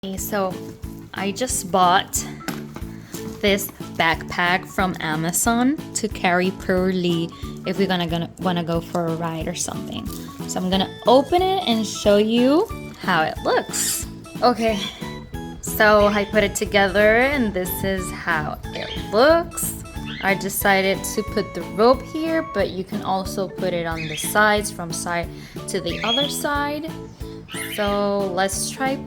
Okay, so I just bought this backpack from Amazon to carry Pearly if we're wanna go for a ride or something. So I'm gonna open it and show you how it looks. Okay, so I put it together and this is how it looks. I decided to put the rope here, but you can also put it on the sides from side to the other side. So let's try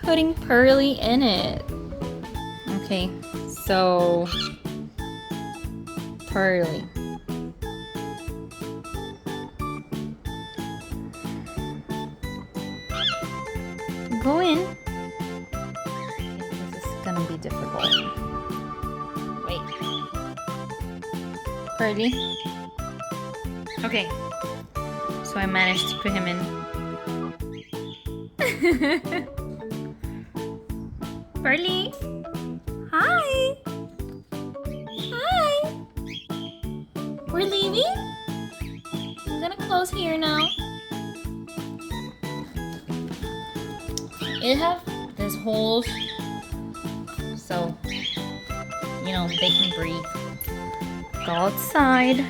putting Pearly in it. Okay, so Pearly. Go in. This is gonna be difficult. Wait. Pearly. Okay. So I managed to put him in. Pearly. Hi. Hi. We're leaving? I'm gonna close here now. It have these holes so you know they can breathe. Go outside.